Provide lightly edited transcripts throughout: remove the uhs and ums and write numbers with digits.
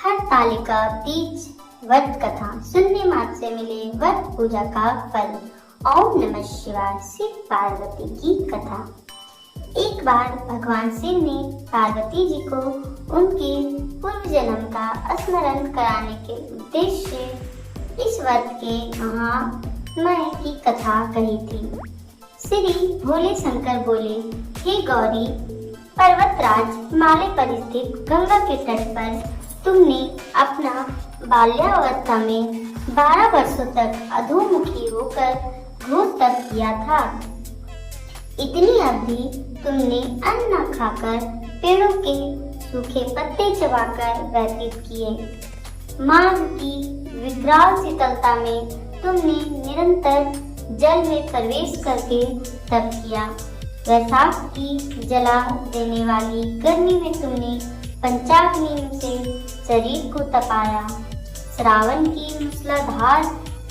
हरतालिका तीज व्रत कथा सुनने मात्र से मिले व्रत पूजा का फल। ओम नमः शिवाय। शिव पार्वती की कथा। एक बार भगवान शिव ने पार्वती जी को उनके पूर्व जन्म का स्मरण कराने के उद्देश्य से इस व्रत के महात्म्य की कथा कही थी। श्री भोले शंकर बोले, हे गौरी, पर्वतराज हिमालय पर स्थित गंगा के तट पर तुमने अपना बाल्यावस्था में 12 वर्षों तक अधोमुखी होकर घोर तप किया था। इतनी अवधि तुमने अन्न न खाकर पेड़ों के सूखे पत्ते चबाकर व्यतीत किए। माघ की विकराल शीतलता में तुमने निरंतर जल में प्रवेश करके तप किया। वैशाख की जला देने वाली गर्मी में तुमने पंचाग्नि से शरीर को तपाया। श्रावण की मूसलाधार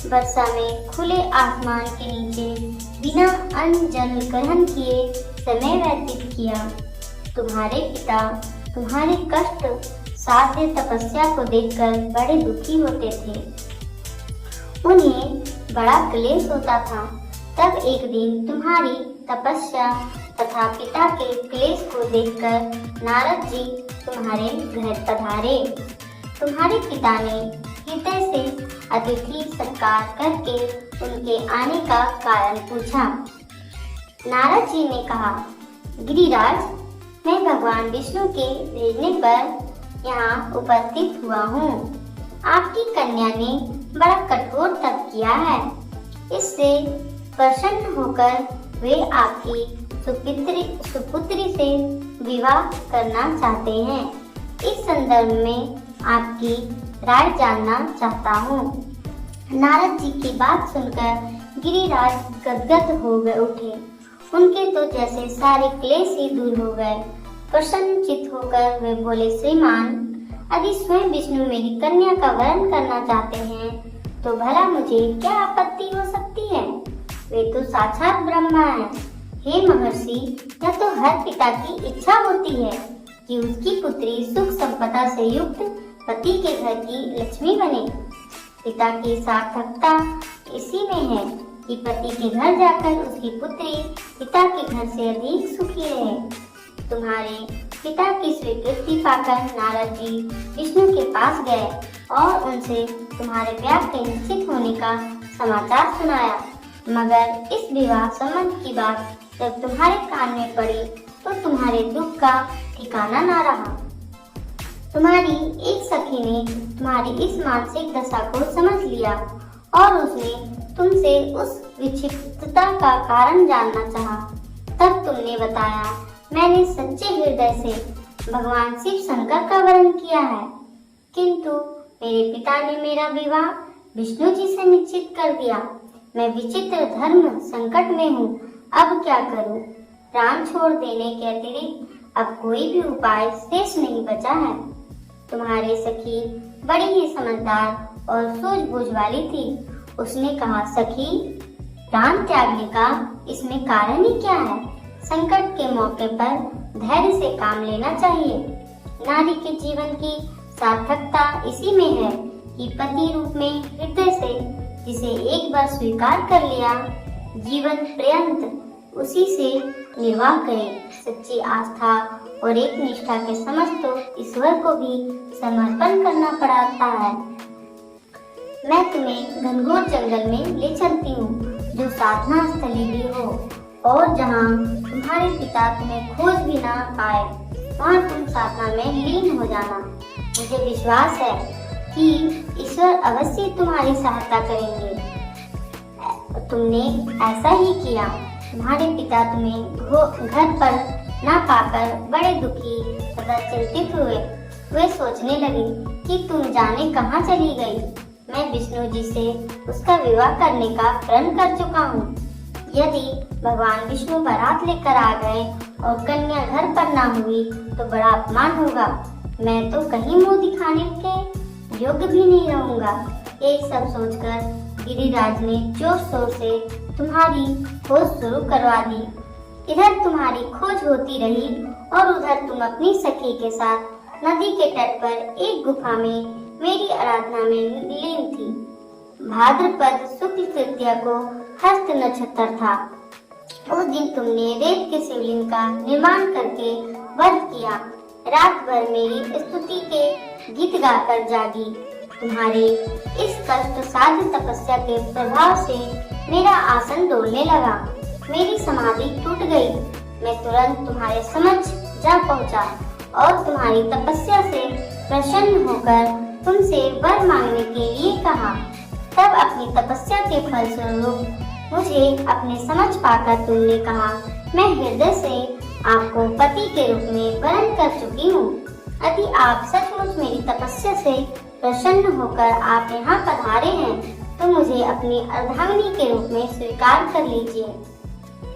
वर्षा में खुले आसमान के नीचे बिना अन्न जल ग्रहण किए समय व्यतीत किया। तुम्हारे पिता तुम्हारे कष्ट साध्य तपस्या को देखकर बड़े दुखी होते थे। उन्हें बड़ा क्लेश होता था। तब एक दिन तुम्हारी तपस्या तथा पिता के क्लेश को देखकर नारद जी तुम्हारे घर पधारे। तुम्हारे पिता ने हृदय से अतिथि सत्कार करके उनके आने का कारण पूछा। नारद जी ने कहा, गिरिराज, मैं भगवान विष्णु के भेजने पर यहाँ उपस्थित हुआ हूँ। आपकी कन्या ने बड़ा कठोर तप किया है। इससे प्रसन्न होकर वे आपकी सुपुत्री से विवाह करना चाहते हैं। इस संदर्भ में आपकी राय जानना चाहता हूँ। नारद जी की बात सुनकर गिरिराज गदगद हो गए उठे। उनके तो जैसे सारे क्लेश ही दूर हो गए। प्रसन्नचित्त होकर वे बोले, श्रीमान, यदि स्वयं विष्णु मेरी कन्या का वरण करना चाहते हैं तो भला मुझे क्या आपत्ति हो सकती है? वे तो साक्षात ब्रह्मा है। हे महर्षि, यह तो हर पिता की इच्छा होती है कि उसकी पुत्री सुख संपदा से युक्त पति के घर की लक्ष्मी बने। पिता की सार्थकता इसी में है कि पति के घर जाकर उसकी पुत्री पिता के घर से अधिक सुखी रहे। तुम्हारे पिता की स्वीकृति पाकर नारद जी विष्णु के पास गए और उनसे तुम्हारे ब्याह के निश्चित होने का समाचार सुनाया। मगर इस विवाह संबंध की बात जब तुम्हारे कान में पड़ी तो तुम्हारे दुख का ठिकाना ना रहा। तुम्हारी एक सखी ने तुम्हारी इस मानसिक दशा को समझ लिया और उसने तुमसे उस विक्षिप्तता का कारण जानना चाहा। तब तुमने बताया, मैंने सच्चे हृदय से भगवान शिव शंकर का वरण किया है, किंतु मेरे पिता ने मेरा विवाह विष्णु जी से निश्चित कर दिया। मैं विचित्र धर्म संकट में हूँ, अब क्या करूँ? प्राण छोड़ देने के अतिरिक्त अब कोई भी उपाय शेष नहीं बचा है। तुम्हारी सखी बड़ी ही समझदार और सूझबूझ वाली थी। उसने कहा, सखी, प्राण त्यागने का इसमें कारण ही क्या है? संकट के मौके पर धैर्य से काम लेना चाहिए। नारी के जीवन की सार्थकता इसी में है कि पति रूप में हृदय से जिसे एक बार स्वीकार कर लिया, जीवन पर्यंत उसी से निर्वाह करे। सच्ची आस्था और एक निष्ठा के समस्त तो ईश्वर को भी समर्पण करना पड़ता है। मैं तुम्हें घनघोर जंगल में ले चलती हूँ, जो साधना स्थली भी हो, और जहाँ तुम्हारे पिता तुम्हें खोज भी ना पाए, वहाँ तुम साधना में लीन हो जाना। मुझे विश्वास है कि ईश्वर अवश्य तुम्हारी सहायता करेंगे। तुमने ऐसा ही किया। तुम्हारे पिता तुम्हें घर पर ना पाकर बड़े दुखी तथा चिंतित हुए। वे सोचने लगे कि तुम जाने कहाँ चली गई। मैं विष्णु जी से उसका विवाह करने का प्रण कर चुका हूँ। यदि भगवान विष्णु बारात लेकर आ गए और कन्या घर पर ना हुई तो बड़ा अपमान होगा। मैं तो कहीं मुंह दिखाने के योग्य भी नहीं रहूंगा। ये सब सोचकर गिरिराज ने जोर शोर से तुम्हारी खोज शुरू करवा दी। इधर तुम्हारी खोज होती रही और उधर तुम अपनी सखी के साथ नदी के तट पर एक गुफा में मेरी आराधना में लीन थी। भाद्रपद शुक्ल तृतीया को हस्त नक्षत्र था। उस दिन तुमने रेत के शिवलिंग का निर्माण करके वध किया। रात भर मेरी स्तुति के गीत गाकर जागी। तुम्हारे इस कष्ट साध्य तपस्या के प्रभाव से मेरा आसन डोलने लगा। मेरी समाधि टूट गई। मैं तुरंत तुम्हारे समक्ष जा पहुंचा और तुम्हारी तपस्या से प्रसन्न होकर तुमसे वर मांगने के लिए कहा। तब अपनी तपस्या के फलस्वरूप मुझे अपने समक्ष पाकर तुमने कहा, मैं हृदय से आपको पति के रूप में वरण कर चुकी हूँ। यदि आप सचमुच मेरी तपस्या से प्रसन्न होकर आप यहाँ पधारे हैं तो मुझे अपनी अर्धांगिनी के रूप में स्वीकार कर लीजिए।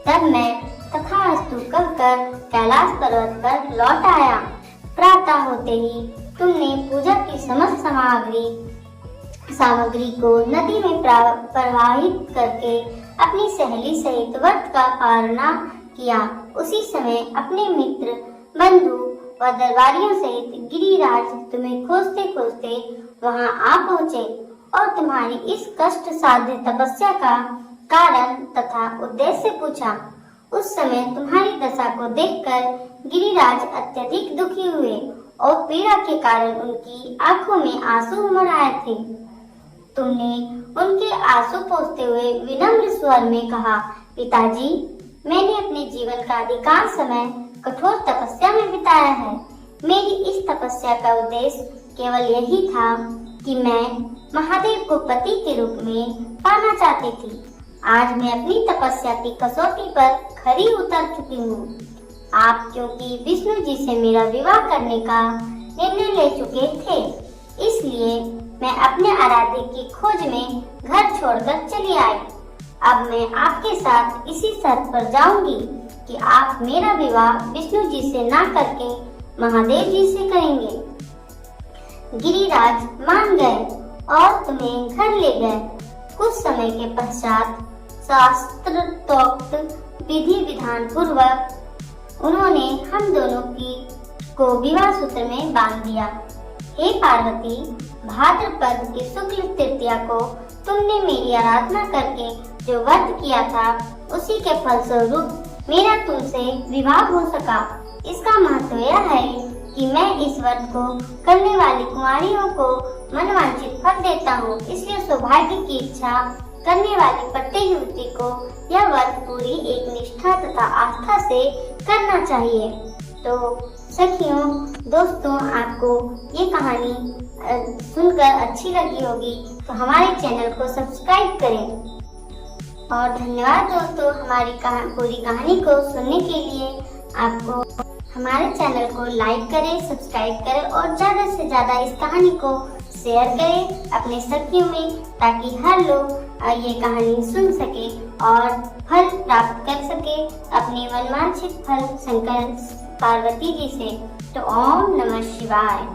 तब मैं तथास्तु कहकर कैलाश पर्वत पर लौट आया। प्रातः होते ही तुमने पूजा की समस्त सामग्री को नदी में प्रवाहित करके अपनी सहेली सहित व्रत का पालना किया। उसी समय अपने मित्र, बंधु व दरबारियों सहित गिरिराज तुम्हें खोजते खोजते वहां आ पहुँचे और तुम्हारी इस कष्ट साध्य तपस्या का कारण तथा उद्देश्य पूछा। उस समय तुम्हारी दशा को देखकर गिरिराज अत्यधिक दुखी हुए और पीड़ा के कारण उनकी आंखों में आंसू उमड़ आए थे। तुमने उनके आंसू पोंछते हुए विनम्र स्वर में कहा, पिताजी, मैंने अपने जीवन का अधिकांश समय कठोर तपस्या में बिताया है। मेरी इस तपस्या का उद्देश्य केवल यही था कि मैं महादेव को पति के रूप में पाना चाहती थी। आज मैं अपनी तपस्या की कसौटी पर खरी उतर चुकी हूँ। आप क्योंकि विष्णु जी से मेरा विवाह करने का निर्णय ले चुके थे, इसलिए मैं अपने आराध्य की खोज में घर छोड़कर चली आई। अब मैं आपके साथ इसी शर्त पर जाऊंगी कि आप मेरा विवाह विष्णु जी से ना करके महादेव जी से करेंगे। गिरिराज मान गए और तुम्हें घर ले गए। कुछ समय के पश्चात शास्त्रोक्त विधि विधान पूर्वक उन्होंने हम दोनों को विवाह सूत्र में बांध दिया। हे पार्वती, भाद्रपद की शुक्ल तृतीया को तुमने मेरी आराधना करके जो व्रत किया था, उसी के फलस्वरूप मेरा तुमसे विवाह हो सका। इसका महत्व यह है कि मैं इस व्रत को करने वाली कुंवारियों को मनवांछित फल देता हूँ। इसलिए सौभाग्य की इच्छा करने वाली प्रत्येक युवती को यह व्रत पूरी एक निष्ठा तथा आस्था से करना चाहिए। तो सखियों, दोस्तों, आपको ये कहानी सुनकर अच्छी लगी होगी तो हमारे चैनल को सब्सक्राइब करें। और धन्यवाद दोस्तों, हमारी पूरी कहानी को सुनने के लिए। आपको हमारे चैनल को लाइक करें, सब्सक्राइब करें और ज़्यादा से ज़्यादा इस कहानी को शेयर करें अपने सखियों में, ताकि हर लोग ये कहानी सुन सके और फल प्राप्त कर सके, अपने मनवांछित फल शंकर पार्वती जी से। तो ओम नमः शिवाय।